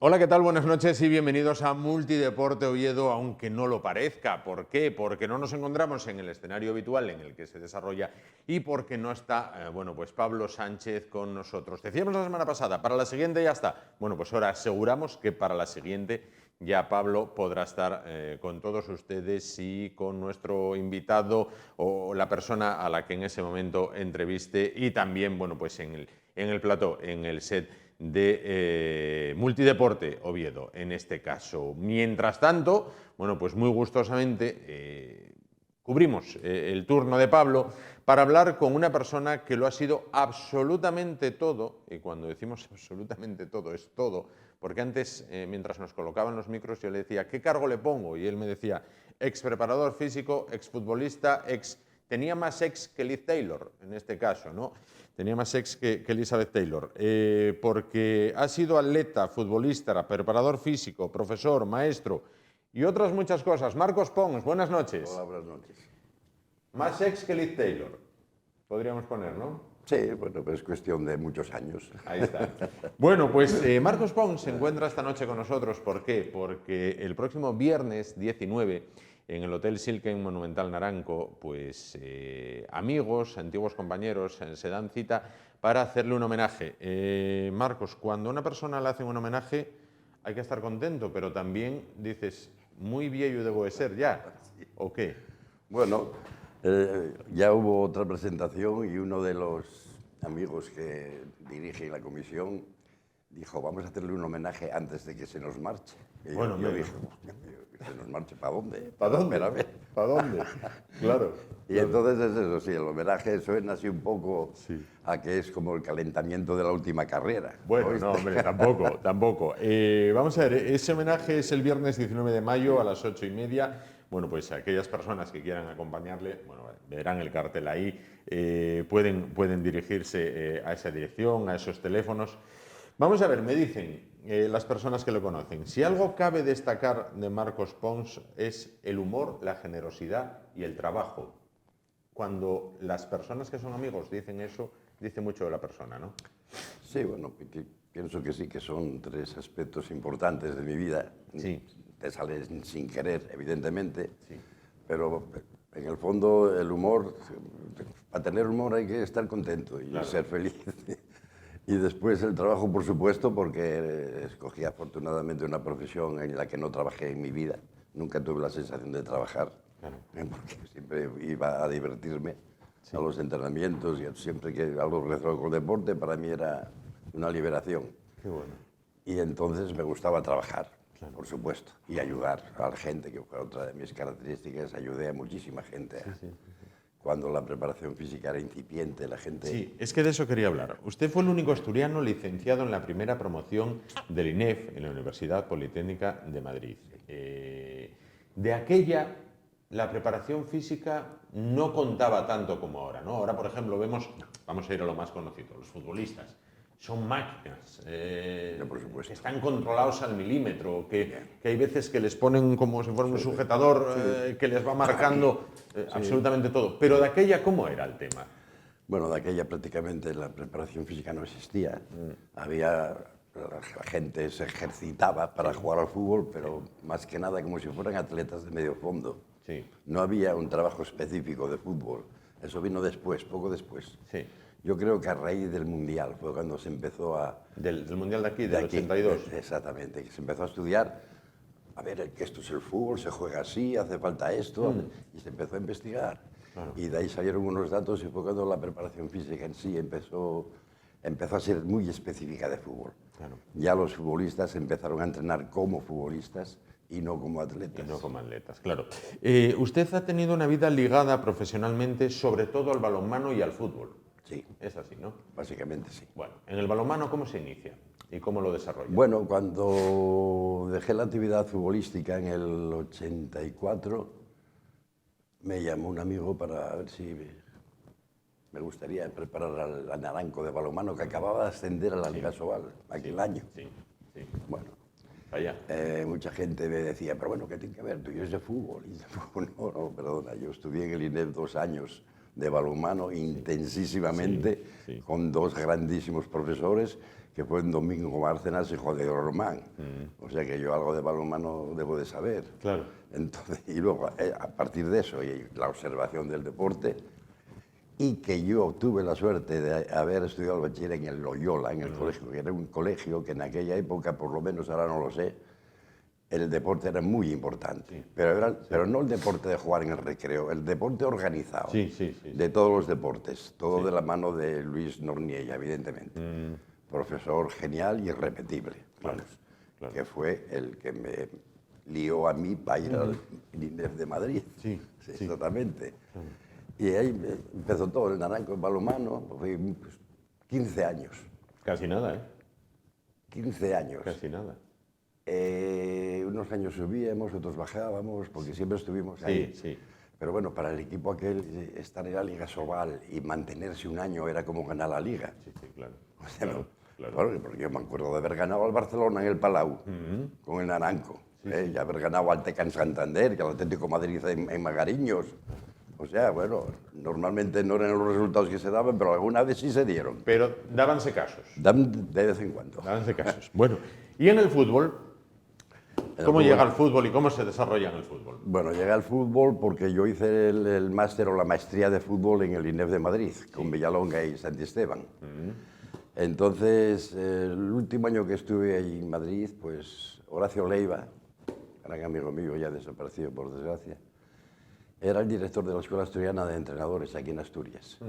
Hola, ¿qué tal? Buenas noches y bienvenidos a Multideporte Oviedo, aunque no lo parezca. ¿Por qué? Porque no nos encontramos en el escenario habitual en el que se desarrolla y porque no está, pues Pablo Sánchez con nosotros. Decíamos la semana pasada, para la siguiente ya está. Bueno, pues ahora aseguramos que para la siguiente ya Pablo podrá estar con todos ustedes y con nuestro invitado o la persona a la que en ese momento entreviste y también, bueno, pues en el plató, en el set de Multideporte Oviedo, en este caso. Mientras tanto, bueno, pues muy gustosamente cubrimos el turno de Pablo para hablar con una persona que lo ha sido absolutamente todo, y cuando decimos absolutamente todo, es todo, porque antes, mientras nos colocaban los micros, yo le decía, ¿qué cargo le pongo? Y él me decía, ex preparador físico, ex futbolista, tenía más ex que Liz Taylor, en este caso, ¿no? Tenía más ex que Elizabeth Taylor, porque ha sido atleta, futbolista, preparador físico, profesor, maestro y otras muchas cosas. Marcos Pons, buenas noches. Hola, buenas noches. Más ex que Liz Taylor, podríamos poner, ¿no? Sí, bueno, pues es cuestión de muchos años. Ahí está. Bueno, pues Marcos Pons se encuentra esta noche con nosotros. ¿Por qué? Porque el próximo viernes 19, en el Hotel Silken Monumental Naranco, pues amigos, antiguos compañeros se dan cita para hacerle un homenaje. Marcos, cuando a una persona le hacen un homenaje hay que estar contento, pero también dices, muy viejo debo de ser ya, ¿o qué? Bueno, ya hubo otra presentación y uno de los amigos que dirige la comisión dijo, vamos a hacerle un homenaje antes de que se nos marche. Y Bueno, yo dije, ¿que se nos marche para dónde? ¿Para dónde? Espérame. ¿Para dónde? Claro. Y entonces es eso, sí, el homenaje suena así un poco Sí. a que es como el calentamiento de la última carrera. Bueno, ¿oíste? no, hombre, tampoco, tampoco. Vamos a ver, ese homenaje es el viernes 19 de mayo a las 8:30. Bueno, pues aquellas personas que quieran acompañarle, bueno, verán el cartel ahí, pueden dirigirse a esa dirección, a esos teléfonos. Vamos a ver, me dicen las personas que lo conocen, si algo cabe destacar de Marcos Pons es el humor, la generosidad y el trabajo. Cuando las personas que son amigos dicen eso, dice mucho de la persona, ¿no? Sí, bueno, pienso que sí, que son tres aspectos importantes de mi vida. Sí. Te salen sin querer, evidentemente, Sí. pero en el fondo el humor, para tener humor hay que estar contento y Claro. ser feliz. Y después el trabajo, por supuesto, porque escogí afortunadamente una profesión en la que no trabajé en mi vida. Nunca tuve la sensación de trabajar, Claro. porque siempre iba a divertirme a los entrenamientos y siempre que algo relacionado con el deporte para mí era una liberación. Qué bueno. Y entonces me gustaba trabajar, Claro. por supuesto, y ayudar a la gente, que fue otra de mis características. Ayudé a muchísima gente. Cuando la preparación física era incipiente, la gente... Sí, es que de eso quería hablar. Usted fue el único asturiano licenciado en la primera promoción del INEF, en la Universidad Politécnica de Madrid. De aquella, la preparación física no contaba tanto como ahora, ¿no? Ahora, por ejemplo, vemos, vamos a ir a lo más conocido, los futbolistas. Son máquinas, por supuesto. que están controlados al milímetro, que hay veces que les ponen como si fuera un sujetador que les va marcando absolutamente todo. Pero de aquella, ¿cómo era el tema? Bueno, de aquella prácticamente la preparación física no existía. Había... La gente se ejercitaba para jugar al fútbol, pero más que nada como si fueran atletas de medio fondo. Sí. No había un trabajo específico de fútbol. Eso vino después, poco después. Sí. Yo creo que a raíz del Mundial fue cuando se empezó a... Del Mundial de aquí, del 82. Exactamente, que se empezó a estudiar. A ver, que esto es el fútbol, se juega así, hace falta esto. Y se empezó a investigar. Claro. Y de ahí salieron unos datos y fue cuando la preparación física en sí empezó a ser muy específica de fútbol. Claro. Ya los futbolistas empezaron a entrenar como futbolistas y no como atletas. Y no como atletas, claro. Usted ha tenido una vida ligada profesionalmente sobre todo al balonmano y al fútbol. Sí. Es así, ¿no? Básicamente sí. Bueno, en el balonmano, ¿cómo se inicia? ¿Y cómo lo desarrolla? Bueno, cuando dejé la actividad futbolística en el 84, me llamó un amigo para ver si me gustaría preparar al Naranco de balonmano, que acababa de ascender a la Liga Sobal aquel año. Sí, sí. Bueno, Allá. mucha gente me decía, pero bueno, ¿qué tiene que ver? Tú y yo es de fútbol. Y de fútbol, no, perdona, yo estudié en el INEF 2 años de balonmano intensísimamente, con dos grandísimos profesores, que fueron Domingo Bárcenas y José Román. O sea que yo algo de balonmano debo de saber. Claro. Entonces, y luego, a partir de eso, y la observación del deporte, y que yo tuve la suerte de haber estudiado el bachiller en el Loyola, en el colegio, que era un colegio que en aquella época, por lo menos ahora no lo sé, el deporte era muy importante. Pero no el deporte de jugar en el recreo, el deporte organizado. De todos los deportes, todo de la mano de Luis Norniella, evidentemente. Profesor genial y irrepetible, vamos, que fue el que me lió a mí para ir al INEF de Madrid. Exactamente. Y ahí empezó todo, el naranco, el balonmano, fue 15 años. Casi nada, ¿eh? 15 años. Casi nada. Unos años subíamos, otros bajábamos, porque siempre estuvimos ahí. Pero bueno, para el equipo aquel, estar en la Liga Sobal y mantenerse un año era como ganar la Liga. Claro. O sea, claro, porque yo me acuerdo de haber ganado al Barcelona en el Palau, con el naranco. Y haber ganado al Tecan Santander, que al Atlético de Madrid en Magariños. O sea, bueno, normalmente no eran los resultados que se daban, pero alguna vez sí se dieron. Pero dábanse casos. De vez en cuando. Dábanse casos. Bueno, y en el fútbol, ¿cómo llega al fútbol y cómo se desarrolla en el fútbol? Bueno, llegué al fútbol porque yo hice el máster o la maestría de fútbol en el INEF de Madrid, con Villalonga y Santisteban. Entonces, el último año que estuve ahí en Madrid, pues Horacio Leiva, gran amigo mío, ya desaparecido por desgracia, era el director de la Escuela Asturiana de Entrenadores aquí en Asturias.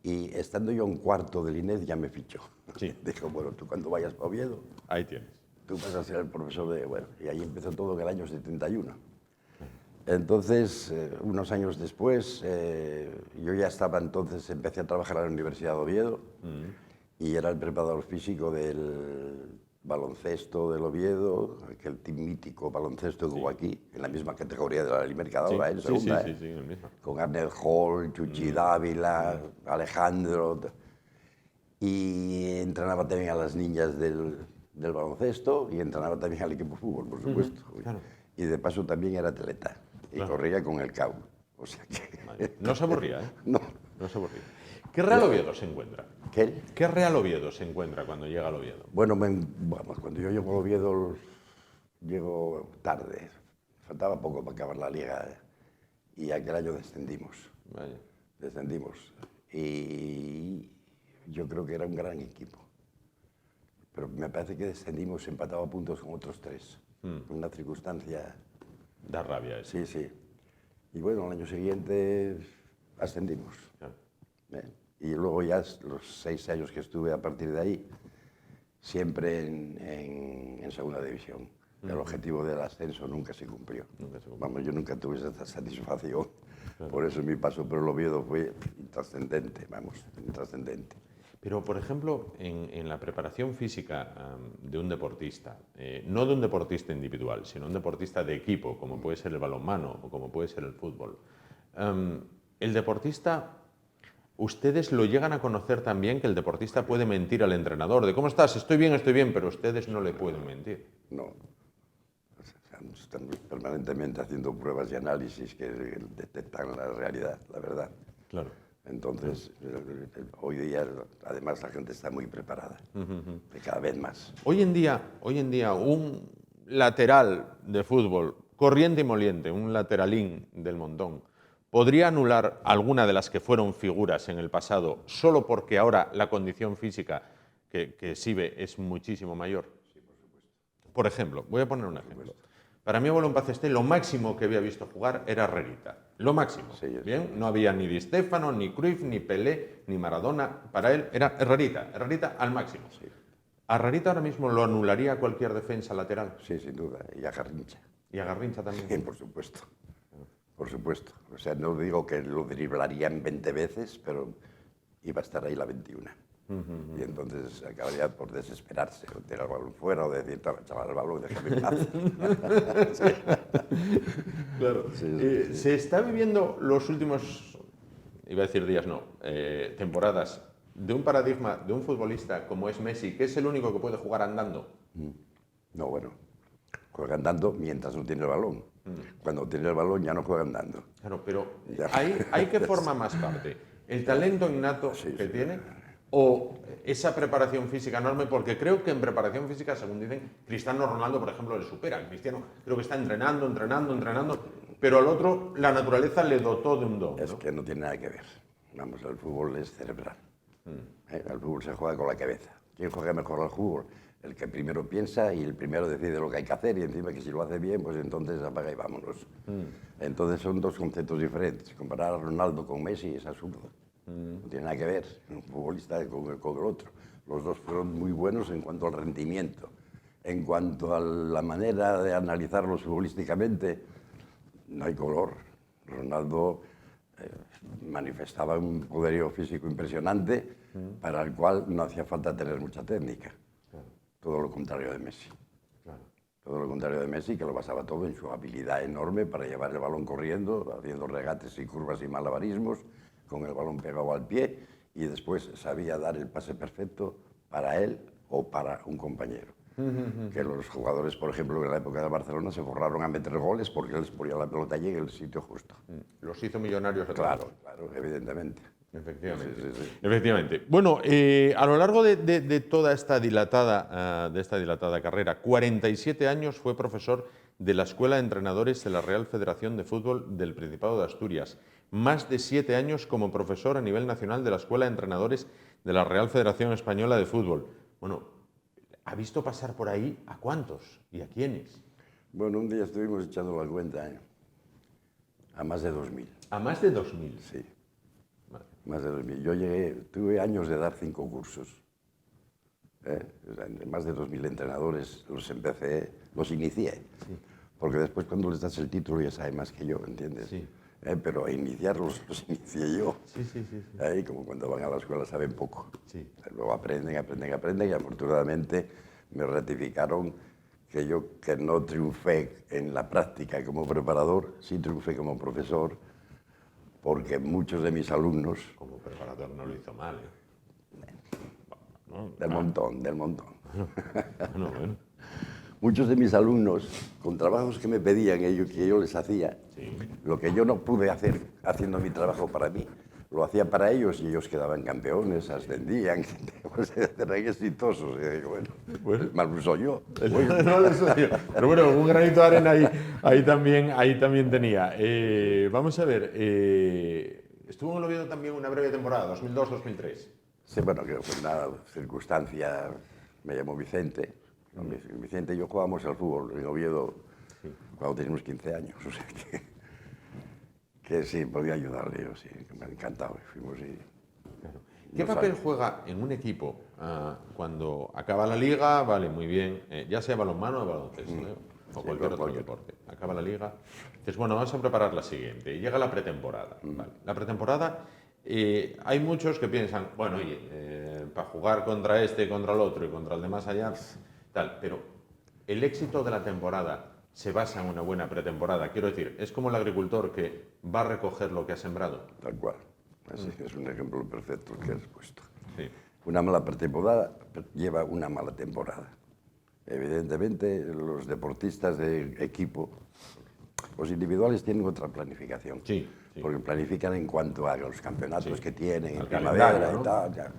Y estando yo en cuarto del INEF ya me fichó. Dijo, bueno, tú cuando vayas para Oviedo, ahí tienes. Tú vas a ser el profesor de... Bueno, y ahí empezó todo en el año 71. Entonces, unos años después, yo ya estaba entonces, empecé a trabajar en la Universidad de Oviedo y era el preparador físico del baloncesto del Oviedo, aquel team mítico baloncesto que hubo aquí, en la misma categoría de la Mercadora, en segunda, en el mismo. Con Arnel Hall, Chuchi Dávila, Alejandro, y entrenaba también a las niñas del baloncesto y entrenaba también al equipo de fútbol, por supuesto. Claro. Y de paso también era atleta y corría con el CAU. O sea que... No se aburría, ¿eh? No. No se aburría. ¿Qué Real Oviedo se encuentra? ¿Qué Real Oviedo se encuentra cuando llega al Oviedo? Bueno, cuando yo llego al Oviedo, llego tarde. Faltaba poco para acabar la liga y aquel año descendimos. Vaya. Descendimos. Y yo creo que era un gran equipo. Pero me parece que descendimos empatado a puntos con otros 3. Una circunstancia... Da rabia eso. Sí. Y bueno, el año siguiente ascendimos. Claro. Y luego ya los 6 años que estuve a partir de ahí, siempre en segunda división. El objetivo del ascenso nunca se cumplió. Vamos, yo nunca tuve esa satisfacción. Por eso mi paso por el Oviedo fue intrascendente, intrascendente. Pero, por ejemplo, en la preparación física de un deportista, no de un deportista individual, sino un deportista de equipo, como puede ser el balonmano o como puede ser el fútbol, el deportista, ustedes lo llegan a conocer también, que el deportista puede mentir al entrenador, de ¿cómo estás? Estoy bien, pero ustedes no le pueden mentir. No. O sea, están permanentemente haciendo pruebas y análisis que detectan la realidad, la verdad. Claro. Entonces, hoy día, además, la gente está muy preparada, y cada vez más. Hoy en día, un lateral de fútbol, corriente y moliente, un lateralín del montón, ¿podría anular alguna de las que fueron figuras en el pasado solo porque ahora la condición física que exhibe es muchísimo mayor? Sí, por supuesto. Por ejemplo, voy a poner un ejemplo. Para mí, abuelo en paz esté, lo máximo que había visto jugar era Herrerita. Lo máximo. Sí, ¿Bien? No había ni Di Stéfano, ni Cruyff, ni Pelé, ni Maradona. Para él era Herrerita. Herrerita al máximo. Sí. ¿A Herrerita ahora mismo lo anularía cualquier defensa lateral? Sí, sin duda. Y a Garrincha. ¿Y a Garrincha también? Sí, por supuesto. Por supuesto. O sea, no digo que lo driblarían 20 veces, pero iba a estar ahí la 21. Y entonces acabaría por desesperarse, o tirar el balón fuera, o decir, chaval, el balón, déjame en paz. Claro. Se está viviendo los últimos, iba a decir días, no, temporadas, de un paradigma de un futbolista como es Messi, que es el único que puede jugar andando. No, bueno, juega andando mientras no tiene el balón. Cuando tiene el balón ya no juega andando. Claro, pero Ya. ¿hay que forma más parte? ¿El talento innato Sí, que sí. tiene o esa preparación física enorme? Porque creo que en preparación física, según dicen, Cristiano Ronaldo, por ejemplo, le supera. Cristiano creo que está entrenando, pero al otro la naturaleza le dotó de un don, Es ¿no? que no tiene nada que ver. Vamos, el fútbol es cerebral. El fútbol se juega con la cabeza. ¿Quién juega mejor al fútbol? El que primero piensa y el primero decide lo que hay que hacer y encima que si lo hace bien, pues entonces apaga y vámonos. Entonces son dos conceptos diferentes. Comparar a Ronaldo con Messi es absurdo. No tiene nada que ver un futbolista con el otro. Los dos fueron muy buenos en cuanto al rendimiento. En cuanto a la manera de analizarlos futbolísticamente, no hay color. Ronaldo manifestaba un poderío físico impresionante para el cual no hacía falta tener mucha técnica. Todo lo contrario de Messi. Todo lo contrario de Messi, que lo basaba todo en su habilidad enorme para llevar el balón corriendo, haciendo regates y curvas y malabarismos, con el balón pegado al pie, y después sabía dar el pase perfecto para él o para un compañero. Que los jugadores, por ejemplo, en la época de Barcelona se forraron a meter goles porque él les ponía la pelota allí en el sitio justo. Los hizo millonarios a todos. Claro, claro, evidentemente. Efectivamente. Sí, sí, sí. Efectivamente. Bueno, a lo largo de toda esta dilatada carrera, 47 años fue profesor de la Escuela de Entrenadores de la Real Federación de Fútbol del Principado de Asturias. Más de 7 años como profesor a nivel nacional de la Escuela de Entrenadores de la Real Federación Española de Fútbol. Bueno, ¿ha visto pasar por ahí a cuántos y a quiénes? Bueno, un día estuvimos echando la cuenta, a más de 2.000. A más de 2.000. Sí, más de 2.000. Yo llegué, tuve años de dar 5 cursos. O sea, más de 2.000 entrenadores los inicié. Porque después cuando les das el título ya saben más que yo, ¿entiendes? Sí. Pero a iniciarlos los inicié yo. Sí. Como cuando van a la escuela saben poco. Sí. Luego aprenden y afortunadamente me ratificaron que yo, que no triunfé en la práctica como preparador, sí triunfé como profesor, porque muchos de mis alumnos... Como preparador no lo hizo mal, ¿no? Del montón. Bueno. Muchos de mis alumnos, con trabajos que me pedían ellos, que yo les hacía, lo que yo no pude hacer haciendo mi trabajo para mí, lo hacía para ellos y ellos quedaban campeones, ascendían, pues, eran exitosos. Y digo, bueno, mal lo soy yo. No lo sé yo. Pero bueno, un granito de arena ahí también tenía. Vamos a ver, estuvo en el Oviedo también una breve temporada, 2002-2003. Sí, bueno, que fue una circunstancia, me llamó Vicente. Vicente y yo jugábamos al fútbol en Oviedo cuando teníamos 15 años, o sea que sí, podía ayudarle yo, sí, que me ha encantado. Fuimos y... ¿Qué papel juega en un equipo cuando acaba la liga? Vale, muy bien, ya sea balonmano o baloncesto, o cualquier otro deporte. Acaba la liga, dices, bueno, vamos a preparar la siguiente. Y llega la pretemporada. Vale. La pretemporada, hay muchos que piensan, bueno, oye, para jugar contra este, contra el otro y contra el de más allá, tal, pero el éxito de la temporada se basa en una buena pretemporada. Quiero decir, es como el agricultor que va a recoger lo que ha sembrado. Tal cual. Así que es un ejemplo perfecto el que has puesto. Sí. Una mala pretemporada lleva una mala temporada. Evidentemente, los deportistas de equipo, los individuales tienen otra planificación. Sí. Porque planifican en cuanto a los campeonatos que tienen, en Al primavera calendario, ¿no? y tal. Ya.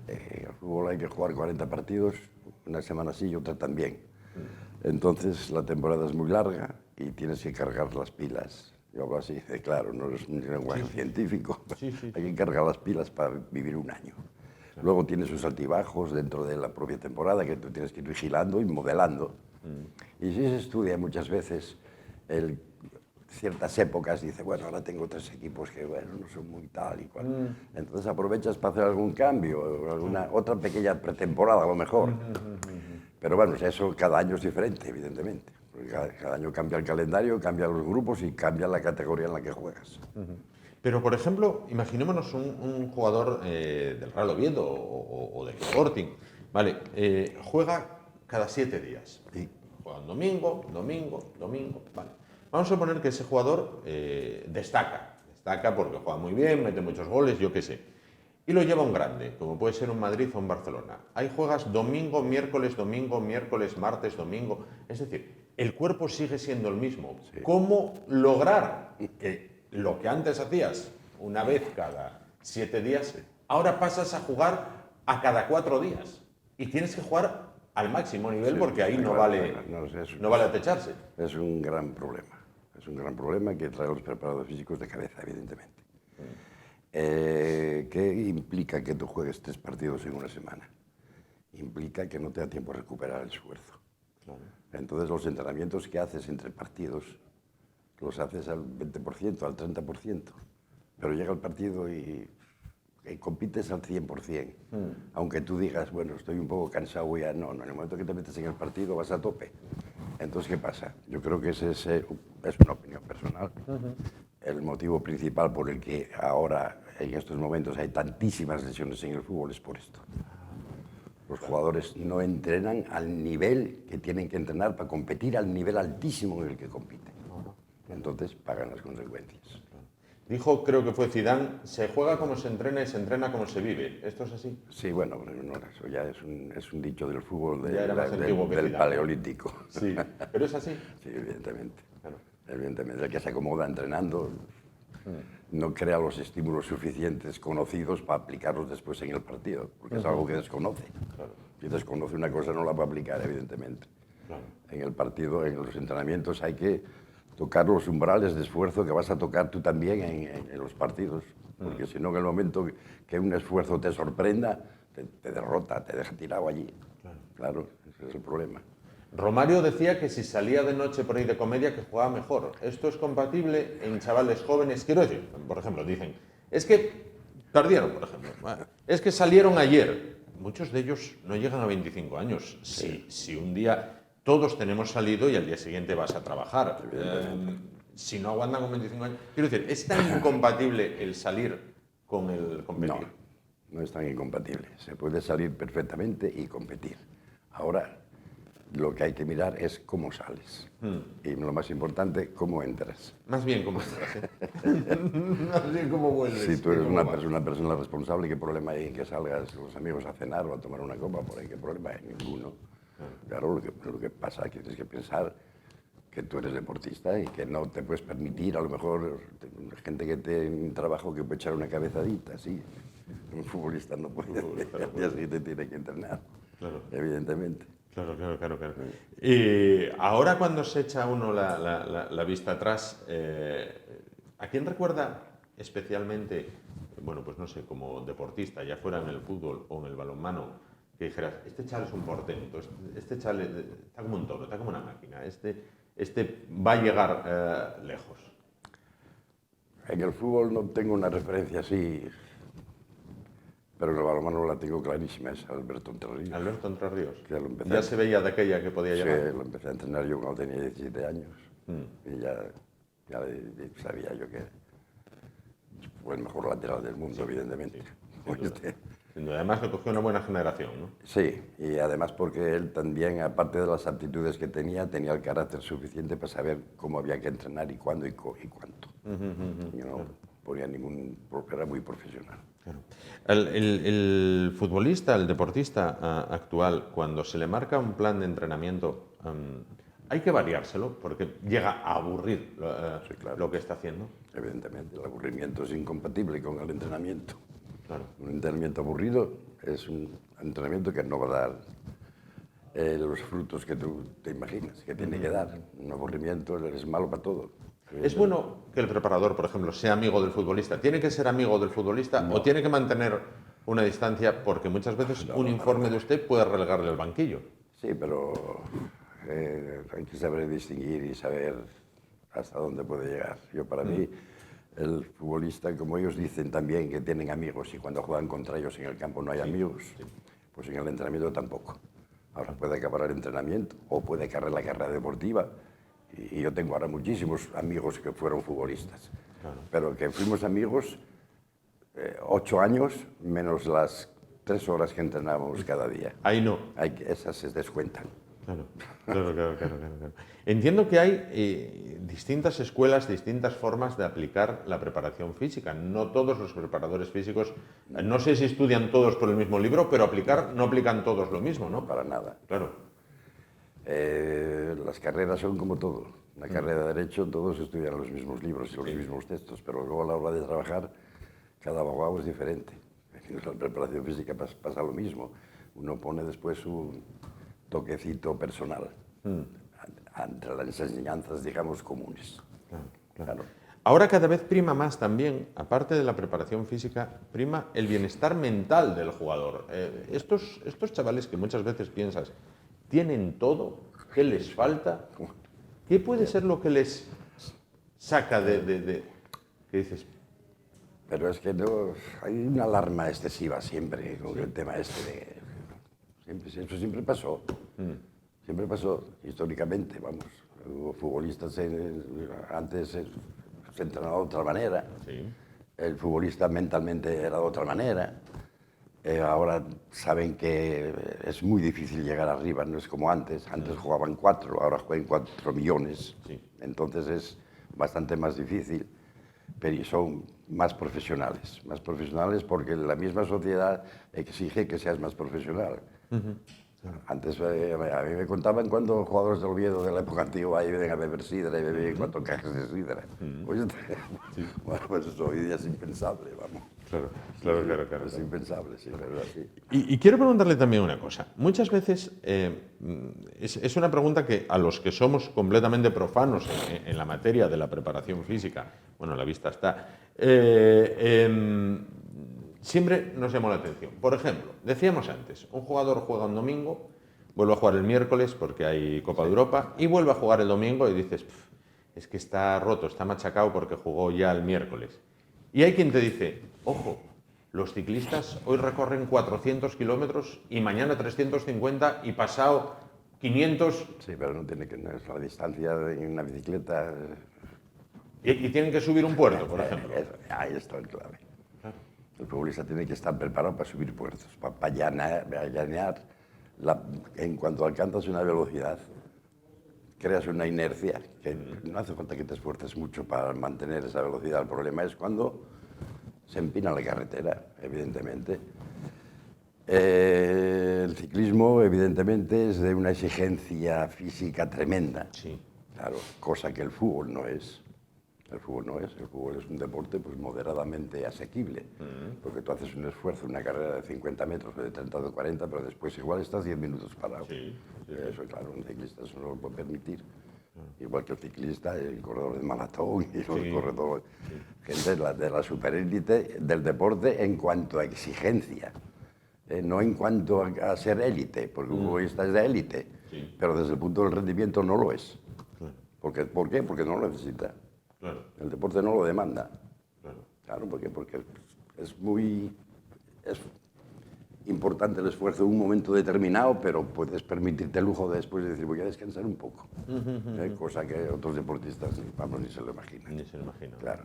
El fútbol hay que jugar 40 partidos, una semana sí y otra también. Entonces la temporada es muy larga y tienes que cargar las pilas. Yo hablo así, claro, no es un lenguaje científico. Hay que cargar las pilas para vivir un año. Luego tiene sus altibajos dentro de la propia temporada que tú tienes que ir vigilando y modelando. Y sí se estudia muchas veces ciertas épocas, dice, bueno, ahora tengo 3 equipos que, bueno, no son muy tal y cual. Entonces aprovechas para hacer algún cambio, otra pequeña pretemporada a lo mejor. Pero bueno, eso cada año es diferente, evidentemente. Porque cada año cambia el calendario, cambian los grupos y cambia la categoría en la que juegas. Pero, por ejemplo, imaginémonos un jugador del Real Oviedo o del Sporting, ¿vale? Juega cada 7 días. Sí. Juega un domingo, ¿vale? Vamos a suponer que ese jugador destaca porque juega muy bien, mete muchos goles, yo qué sé. Y lo lleva un grande, como puede ser un Madrid o un Barcelona. Ahí juegas domingo, miércoles, martes, domingo. Es decir, el cuerpo sigue siendo el mismo. Sí. ¿Cómo lograr que lo que antes hacías una vez cada 7 días, ahora pasas a jugar a cada 4 días? Y tienes que jugar al máximo nivel, sí, porque ahí no vale atecharse. Es un gran problema. Es un gran problema que trae a los preparadores físicos de cabeza, evidentemente. ¿Qué implica que tú juegues 3 partidos en una semana? Implica que no te da tiempo a recuperar el esfuerzo. Claro. Entonces los entrenamientos que haces entre partidos los haces al 20%, al 30%, pero llega el partido y compites al 100%. Aunque tú digas, bueno, estoy un poco cansado ya, no, en el momento que te metes en el partido vas a tope. Entonces, ¿qué pasa? Yo creo que ese es una opinión personal. El motivo principal por el que ahora, en estos momentos, hay tantísimas lesiones en el fútbol es por esto. Los jugadores no entrenan al nivel que tienen que entrenar para competir al nivel altísimo en el que compiten. Entonces pagan las consecuencias. Dijo, creo que fue Zidane, se juega como se entrena y se entrena como se vive. ¿Esto es así? Sí, bueno, no, eso ya es un dicho del fútbol del paleolítico. Sí, pero es así. Sí, evidentemente. Claro. Evidentemente, el que se acomoda entrenando no crea los estímulos suficientes conocidos para aplicarlos después en el partido, porque es algo que desconoce. Claro. Si desconoce una cosa no la va a aplicar, evidentemente. Claro. En el partido, en los entrenamientos hay que tocar los umbrales de esfuerzo que vas a tocar tú también en los partidos, porque si no, en el momento que un esfuerzo te sorprenda, te derrota, te deja tirado allí. Claro, ese es el problema. Romario decía que si salía de noche por ahí de comedia que jugaba mejor. ¿Esto es compatible en chavales jóvenes? Quiero decir, por ejemplo, dicen, es que perdieron, por ejemplo, es que salieron ayer. Muchos de ellos no llegan a 25 años. Sí. Si un día todos tenemos salido y al día siguiente vas a trabajar. Si no aguantan con 25 años... Quiero decir, ¿es tan incompatible el salir con el competir? No es tan incompatible. Se puede salir perfectamente y competir. Ahora, lo que hay que mirar es cómo sales. Y lo más importante, cómo entras. Más bien cómo entras, ¿eh? Más bien cómo vuelves. Si tú eres una persona responsable, ¿qué problema hay en que salgas con los amigos a cenar o a tomar una copa? Por ahí, ¿qué problema hay? Ninguno. Claro, lo que pasa es que tienes que pensar que tú eres deportista y que no te puedes permitir, a lo mejor, gente que tiene un trabajo que puede echar una cabezadita, sí. Un futbolista no puede, al día siguiente tiene que entrenar, claro. Evidentemente. Claro. Y ahora cuando se echa uno la vista atrás, ¿a quién recuerda especialmente, bueno, pues no sé, como deportista, ya fuera en el fútbol o en el balonmano, que dijeras, este chaval es un portento, este chaval está como un toro, está como una máquina, este va a llegar lejos? En el fútbol no tengo una referencia así, pero en el balonmano la tengo clarísima, es Alberto Entre Ríos. Alberto Entre Ríos. Ya se veía de aquella que podía llegar. Sí, lo empecé a entrenar yo cuando tenía 17 años y ya sabía yo que fue el mejor lateral del mundo, evidentemente. Además que cogió una buena generación, ¿no? Sí, y además porque él también, aparte de las aptitudes que tenía el carácter suficiente para saber cómo había que entrenar y cuándo y cuánto. Y no ponía era muy profesional. Claro. El futbolista, el deportista actual, cuando se le marca un plan de entrenamiento, hay que variárselo porque llega a aburrir sí, claro. Lo que está haciendo. Evidentemente, el aburrimiento es incompatible con el entrenamiento. Claro. Un entrenamiento aburrido es un entrenamiento que no va a dar los frutos que tú te imaginas que tiene que dar. Un aburrimiento es malo para todo. ¿Es bueno que el preparador, por ejemplo, sea amigo del futbolista? ¿Tiene que ser amigo del futbolista o tiene que mantener una distancia? Porque muchas veces un informe de usted puede relegarle al banquillo. Sí, pero hay que saber distinguir y saber hasta dónde puede llegar. Yo, para mí, el futbolista, como ellos dicen también que tienen amigos y cuando juegan contra ellos en el campo no hay amigos, pues en el entrenamiento tampoco. Ahora puede acabar el entrenamiento o puede acabar la carrera deportiva. Y yo tengo ahora muchísimos amigos que fueron futbolistas, pero que fuimos amigos 8 años menos las 3 horas que entrenábamos cada día. Ahí no. Esas se descuentan. Claro. Entiendo que hay distintas escuelas, distintas formas de aplicar la preparación física. No todos los preparadores físicos, no sé si estudian todos por el mismo libro, pero no aplican todos lo mismo, ¿no? Para nada. Claro. Las carreras son como todo. La carrera de Derecho, todos estudian los mismos libros y los mismos textos, pero luego a la hora de trabajar, cada abogado es diferente. En la preparación física pasa lo mismo. Uno pone después un toquecito personal entre las enseñanzas, digamos, comunes. Claro. Ahora cada vez prima más también, aparte de la preparación física, prima el bienestar mental del jugador. Estos chavales que muchas veces piensas, tienen todo, ¿qué les falta? ¿Qué puede ser lo que les saca de ¿qué dices? Pero es que no, hay una alarma excesiva siempre con el tema este eso siempre pasó. Siempre pasó, históricamente, vamos. Hubo futbolistas antes se entrenaba de otra manera. Sí. El futbolista mentalmente era de otra manera. Ahora saben que es muy difícil llegar arriba, no es como antes. Antes jugaban 4, ahora juegan 4 millones. Sí. Entonces es bastante más difícil, pero son más profesionales porque la misma sociedad exige que seas más profesional. Antes a mí me contaban cuando jugadores del Oviedo de la época antigua ahí vienen a beber sidra y bebían 4 cajas de sidra. Bueno, pues eso hoy día es impensable, vamos. Claro. Es impensable, sí, pero así. Y quiero preguntarle también una cosa. Muchas veces es una pregunta que a los que somos completamente profanos en la materia de la preparación física, bueno, a la vista está, siempre nos llamó la atención. Por ejemplo, decíamos antes, un jugador juega un domingo, vuelve a jugar el miércoles porque hay Copa de Europa y vuelve a jugar el domingo y dices, es que está roto, está machacado porque jugó ya el miércoles. Y hay quien te dice, ojo, los ciclistas hoy recorren 400 kilómetros y mañana 350 y pasado 500. Sí, pero no tiene que ser la distancia de una bicicleta. Y tienen que subir un puerto, por ejemplo. Ahí está el clave. El futbolista tiene que estar preparado para subir puertos, para allanear. En cuanto alcanzas una velocidad, creas una inercia, que no hace falta que te esfuerces mucho para mantener esa velocidad. El problema es cuando se empina la carretera, evidentemente. El ciclismo, evidentemente, es de una exigencia física tremenda. Sí. Claro, cosa que el fútbol no es. El fútbol es un deporte pues moderadamente asequible, porque tú haces un esfuerzo, una carrera de 50 metros o de 30 o de 40, pero después igual estás 10 minutos parado. Sí. Eso, claro, un ciclista eso no lo puede permitir. Igual que el ciclista, el corredor de maratón y los corredores, gente de la superélite del deporte en cuanto a exigencia, no en cuanto a ser élite, porque un futbolista es de élite, pero desde el punto del rendimiento no lo es. ¿Por qué? Porque no lo necesita. Claro. El deporte no lo demanda. Claro, porque es importante el esfuerzo en un momento determinado, pero puedes permitirte el lujo de después de decir voy a descansar un poco. Cosa que otros deportistas ni se lo imaginan. Ni se lo imaginan. Claro.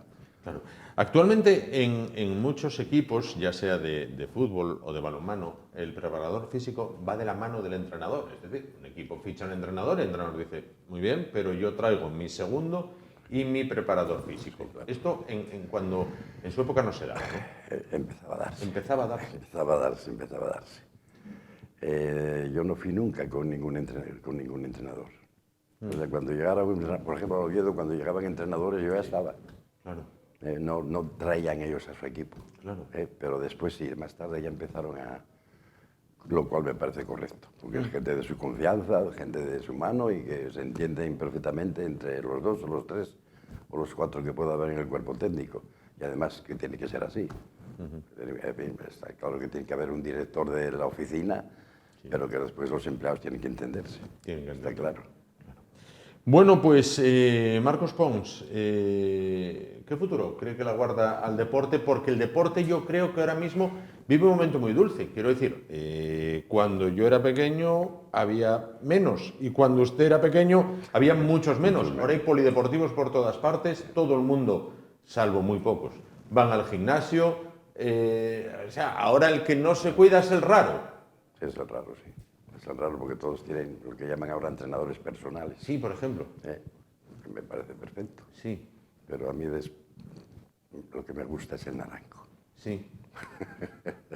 Actualmente en muchos equipos, ya sea de fútbol o de balonmano, el preparador físico va de la mano del entrenador. Es decir, un equipo ficha al entrenador, el entrenador dice, muy bien, pero yo traigo mi segundo y mi preparador físico. Esto cuando en su época no se daba, ¿no? Empezaba a darse. Yo no fui nunca con ningún entrenador. O sea, cuando llegara, por ejemplo, a Oviedo, cuando llegaban entrenadores, yo ya estaba. Claro. No traían ellos a su equipo. Claro. Pero después sí, más tarde ya empezaron lo cual me parece correcto, porque es gente de su confianza, gente de su mano y que se entienden perfectamente entre los 2 o los 3 o los 4 que pueda haber en el cuerpo técnico. Y además que tiene que ser así. Está claro que tiene que haber un director de la oficina, pero que después los empleados tienen que entenderse. Está claro. Bueno, pues Marcos Pons, ¿qué futuro cree que le aguarda al deporte? Porque el deporte yo creo que ahora mismo vive un momento muy dulce. Quiero decir, cuando yo era pequeño había menos y cuando usted era pequeño había muchos menos. Ahora hay polideportivos por todas partes, todo el mundo, salvo muy pocos, van al gimnasio. O sea, ahora el que no se cuida es el raro. Es el raro, sí. Es raro porque todos tienen lo que llaman ahora entrenadores personales. Sí, por ejemplo. Me parece perfecto. Sí. Pero a mí lo que me gusta es el naranjo. Sí.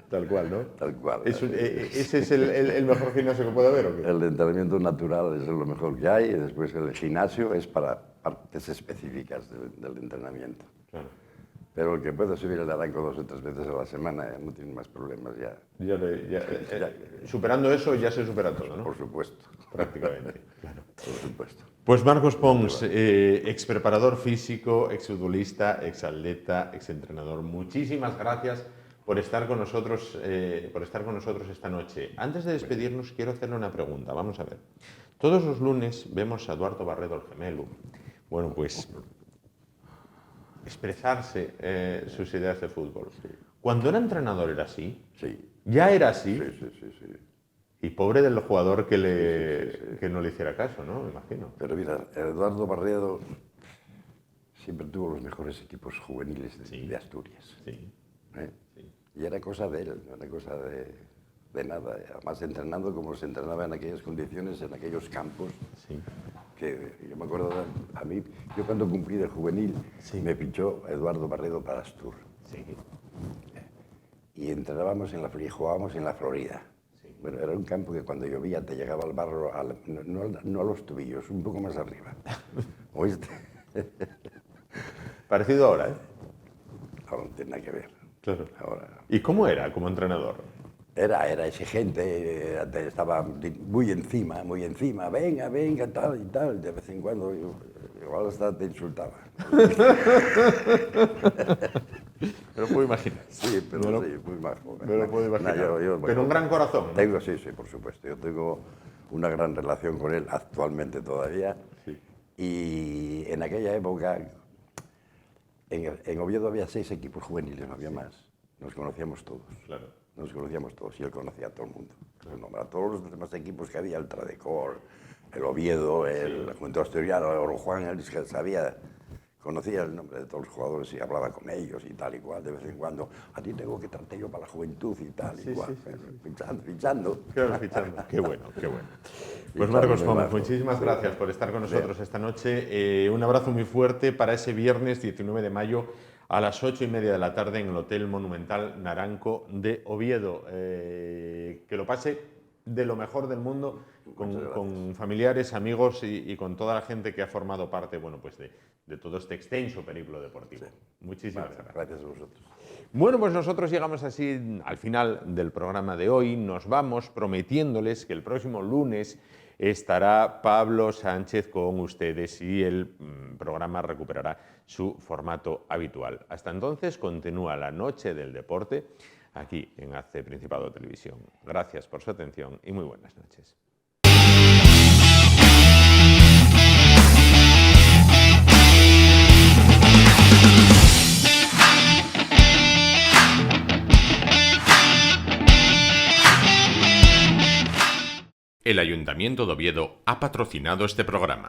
Tal cual, ¿no? Tal cual. ¿Ese es el mejor gimnasio que puede haber o qué? El entrenamiento natural es lo mejor que hay y después el gimnasio es para partes específicas del entrenamiento. Claro. Pero el que puede subir el Naranco 2 o 3 veces a la semana no tiene más problemas ya. Superando eso ya se supera todo, ¿no? Por supuesto. Prácticamente, claro. Por supuesto. Pues Marcos Pons, ex preparador físico, ex futbolista, ex atleta, ex entrenador, muchísimas gracias por estar con nosotros, esta noche. Antes de despedirnos, quiero hacerle una pregunta. Vamos a ver. Todos los lunes vemos a Eduardo Barredo, el gemelo, bueno, pues expresarse sus ideas de fútbol. Sí. Cuando era entrenador era así. Sí. ¿Ya era así? Sí. Y pobre del jugador que no le hiciera caso, ¿no? Me imagino. Pero mira, Eduardo Barredo siempre tuvo los mejores equipos juveniles de Asturias. Sí. Sí. Y era cosa de él, no era cosa de nada. Además, entrenando como se entrenaba en aquellas condiciones, en aquellos campos, Sí. que yo me acuerdo, yo cuando cumplí de juvenil, me fichó Eduardo Barredo para Astur. Sí. Y entrenábamos jugábamos en la Florida. Sí. Bueno, era un campo que cuando llovía te llegaba al barro, no a los tobillos, un poco más arriba. ¿Oíste? Parecido ahora, ¿eh? Ahora no tiene nada que ver. Claro. Ahora, ¿Y cómo era como entrenador? Era exigente, estaba muy encima, venga, tal y tal. De vez en cuando, igual hasta te insultaba. Me lo puedo imaginar. Sí, pero sí, muy majo. Me lo puedo imaginar. Bueno, pero un gran corazón, ¿no? Sí, por supuesto. Yo tengo una gran relación con él actualmente todavía. Sí. Y en aquella época, en Oviedo había 6 equipos juveniles, no había más. Nos conocíamos todos. Claro. Nos conocíamos todos y él conocía a todo el mundo. Claro. A todos los demás equipos que había, el Tradecor, el Oviedo, el Juventud Asturiano, el Oro Juan, él conocía el nombre de todos los jugadores y hablaba con ellos y tal y cual, de vez en cuando. A ti tengo que traerte yo para la juventud y tal y cual. Fichando. Claro, fichando. Qué bueno. Pues Marcos Pons, muchísimas gracias por estar con nosotros esta noche. Un abrazo muy fuerte para ese viernes 19 de mayo a las 8:30 de la tarde en el Hotel Monumental Naranco de Oviedo. Que lo pase de lo mejor del mundo con familiares, amigos y con toda la gente que ha formado parte, bueno, pues de todo este extenso periplo deportivo. Sí. Muchísimas gracias. Gracias a vosotros. Bueno, pues nosotros llegamos así al final del programa de hoy. Nos vamos prometiéndoles que el próximo lunes estará Pablo Sánchez con ustedes y el programa recuperará su formato habitual. Hasta entonces continúa la noche del deporte aquí en AC Principado Televisión. Gracias por su atención y muy buenas noches. El Ayuntamiento de Oviedo ha patrocinado este programa.